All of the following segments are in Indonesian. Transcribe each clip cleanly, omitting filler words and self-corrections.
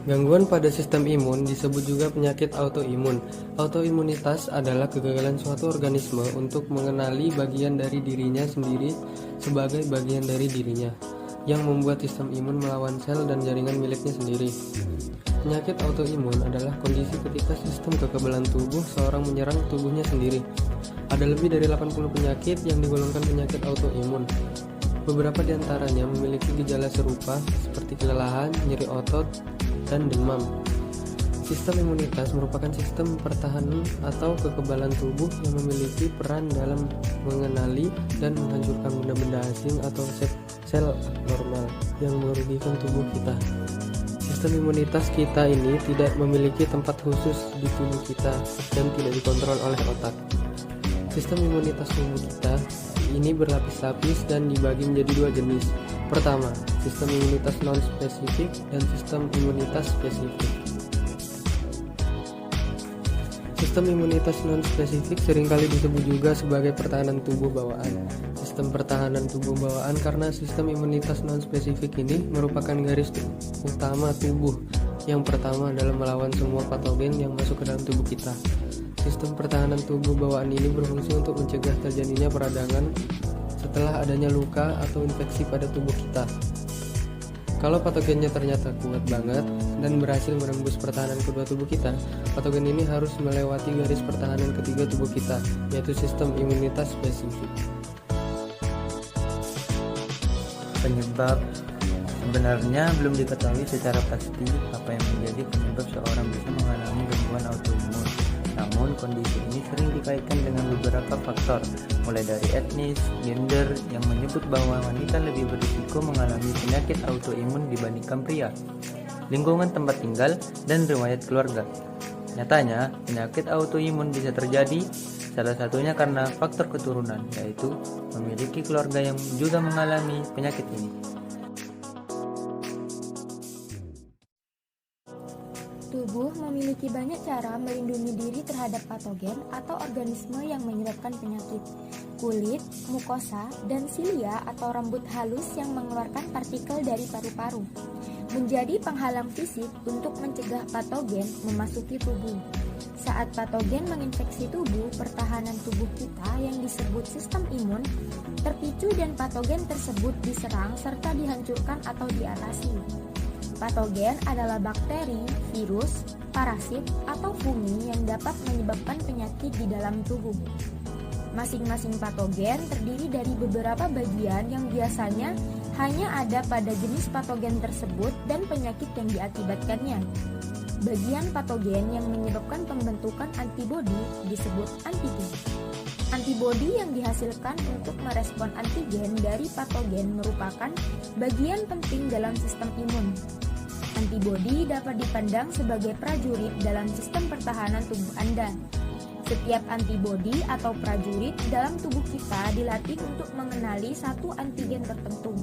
Gangguan pada sistem imun disebut juga penyakit autoimun. Autoimunitas adalah kegagalan suatu organisme untuk mengenali bagian dari dirinya sendiri sebagai bagian dari dirinya, yang membuat sistem imun melawan sel dan jaringan miliknya sendiri. Penyakit autoimun adalah kondisi ketika sistem kekebalan tubuh seorang menyerang tubuhnya sendiri. Ada lebih dari 80 penyakit yang digolongkan penyakit autoimun. Beberapa di antaranya memiliki gejala serupa seperti kelelahan, nyeri otot, dan demam. Sistem imunitas merupakan sistem pertahanan atau kekebalan tubuh yang memiliki peran dalam mengenali dan menghancurkan benda-benda asing atau sel abnormal yang merugikan tubuh kita. Sistem imunitas kita ini tidak memiliki tempat khusus di tubuh kita dan tidak dikontrol oleh otak. Sistem imunitas tubuh kita ini berlapis-lapis dan dibagi menjadi dua jenis. Pertama, sistem imunitas non-spesifik dan sistem imunitas spesifik. Sistem imunitas non-spesifik seringkali disebut juga sebagai pertahanan tubuh bawaan. Sistem pertahanan tubuh bawaan karena sistem imunitas non-spesifik ini merupakan garis utama tubuh yang pertama dalam melawan semua patogen yang masuk ke dalam tubuh kita. Sistem pertahanan tubuh bawaan ini berfungsi untuk mencegah terjadinya peradangan setelah adanya luka atau infeksi pada tubuh kita. Kalau patogennya ternyata kuat banget dan berhasil menembus pertahanan kedua tubuh kita, patogen ini harus melewati garis pertahanan ketiga tubuh kita, yaitu sistem imunitas spesifik. Penyebab sebenarnya belum diketahui secara pasti apa yang menjadi penyebab seorang bisa mengalami gangguan autoimun. Namun kondisi ini sering dikaitkan dengan beberapa faktor, mulai dari etnis, gender yang menyebut bahwa wanita lebih berisiko mengalami penyakit autoimun dibandingkan pria, lingkungan tempat tinggal, dan riwayat keluarga. Nyatanya, penyakit autoimun bisa terjadi salah satunya karena faktor keturunan, yaitu memiliki keluarga yang juga mengalami penyakit ini. Tubuh memiliki banyak cara melindungi diri terhadap patogen atau organisme yang menyebabkan penyakit. Kulit, mukosa, dan silia atau rambut halus yang mengeluarkan partikel dari paru-paru menjadi penghalang fisik untuk mencegah patogen memasuki tubuh. Saat patogen menginfeksi tubuh, pertahanan tubuh kita yang disebut sistem imun terpicu dan patogen tersebut diserang serta dihancurkan atau diatasi. Patogen adalah bakteri, virus, parasit, atau fungi yang dapat menyebabkan penyakit di dalam tubuh. Masing-masing patogen terdiri dari beberapa bagian yang biasanya hanya ada pada jenis patogen tersebut dan penyakit yang diakibatkannya. Bagian patogen yang menyebabkan pembentukan antibodi disebut antigen. Antibodi yang dihasilkan untuk merespon antigen dari patogen merupakan bagian penting dalam sistem imun. Antibodi dapat dipandang sebagai prajurit dalam sistem pertahanan tubuh Anda. Setiap antibodi atau prajurit dalam tubuh kita dilatih untuk mengenali satu antigen tertentu.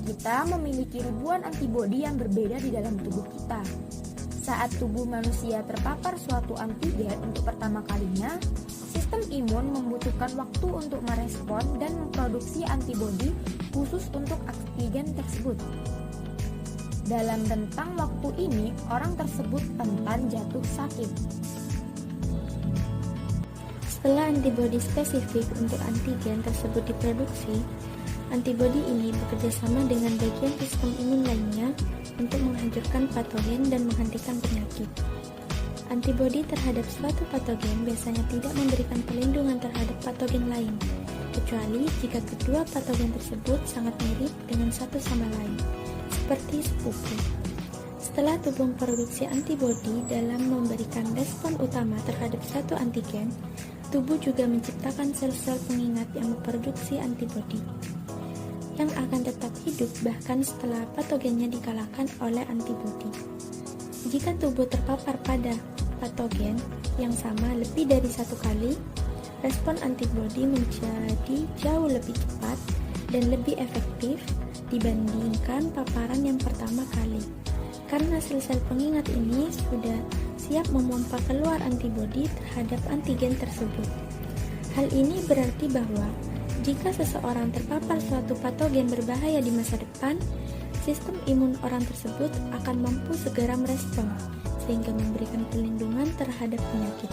Kita memiliki ribuan antibodi yang berbeda di dalam tubuh kita. Saat tubuh manusia terpapar suatu antigen untuk pertama kalinya, sistem imun membutuhkan waktu untuk merespon dan memproduksi antibodi khusus untuk antigen tersebut. Dalam rentang waktu ini, orang tersebut rentan jatuh sakit. Setelah antibodi spesifik untuk antigen tersebut diproduksi, antibodi ini bekerja sama dengan bagian sistem imun lainnya untuk menghancurkan patogen dan menghentikan penyakit. Antibodi terhadap suatu patogen biasanya tidak memberikan perlindungan terhadap patogen lain, kecuali jika kedua patogen tersebut sangat mirip dengan satu sama lain, seperti sepupu. Setelah tubuh memproduksi antibodi dalam memberikan respon utama terhadap satu antigen, tubuh juga menciptakan sel-sel pengingat yang memproduksi antibodi yang akan tetap hidup bahkan setelah patogennya dikalahkan oleh antibodi. Jika tubuh terpapar pada patogen yang sama lebih dari satu kali, respon antibodi menjadi jauh lebih cepat dan lebih efektif dibandingkan paparan yang pertama kali, karena sel-sel pengingat ini sudah siap memompa keluar antibodi terhadap antigen tersebut. Hal ini berarti bahwa jika seseorang terpapar suatu patogen berbahaya di masa depan, sistem imun orang tersebut akan mampu segera merespon, sehingga memberikan perlindungan terhadap penyakit.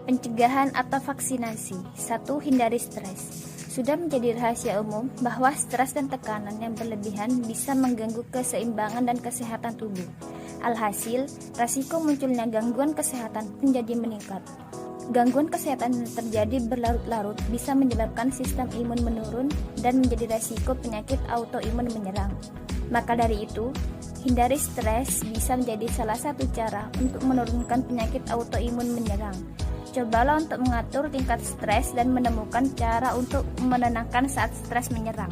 Pencegahan atau vaksinasi. 1. Hindari stres. Sudah menjadi rahasia umum bahwa stres dan tekanan yang berlebihan bisa mengganggu keseimbangan dan kesehatan tubuh. Alhasil, rasiko munculnya gangguan kesehatan menjadi meningkat. Gangguan kesehatan yang terjadi berlarut-larut bisa menyebabkan sistem imun menurun dan menjadi rasiko penyakit autoimun menyerang. Maka dari itu, hindari stres bisa menjadi salah satu cara untuk menurunkan penyakit autoimun menyerang. Cobalah untuk mengatur tingkat stres dan menemukan cara untuk menenangkan saat stres menyerang.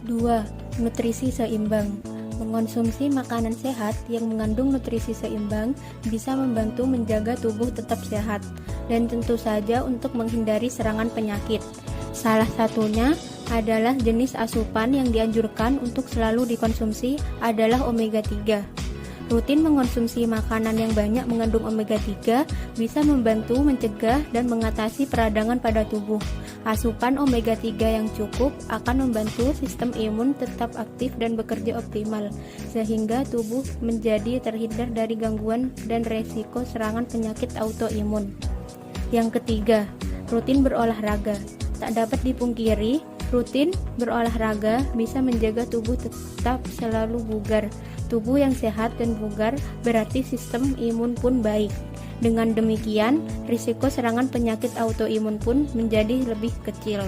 2. Nutrisi seimbang. Mengonsumsi makanan sehat yang mengandung nutrisi seimbang bisa membantu menjaga tubuh tetap sehat dan tentu saja untuk menghindari serangan penyakit. Salah satunya adalah jenis asupan yang dianjurkan untuk selalu dikonsumsi adalah omega 3. Rutin mengonsumsi makanan yang banyak mengandung omega 3 bisa membantu mencegah dan mengatasi peradangan pada tubuh. Asupan omega 3 yang cukup akan membantu sistem imun tetap aktif dan bekerja optimal, sehingga tubuh menjadi terhindar dari gangguan dan resiko serangan penyakit autoimun. Yang ketiga, rutin berolahraga. Tak dapat dipungkiri, rutin berolahraga bisa menjaga tubuh tetap selalu bugar. Tubuh yang sehat dan bugar berarti sistem imun pun baik. Dengan demikian, risiko serangan penyakit autoimun pun menjadi lebih kecil.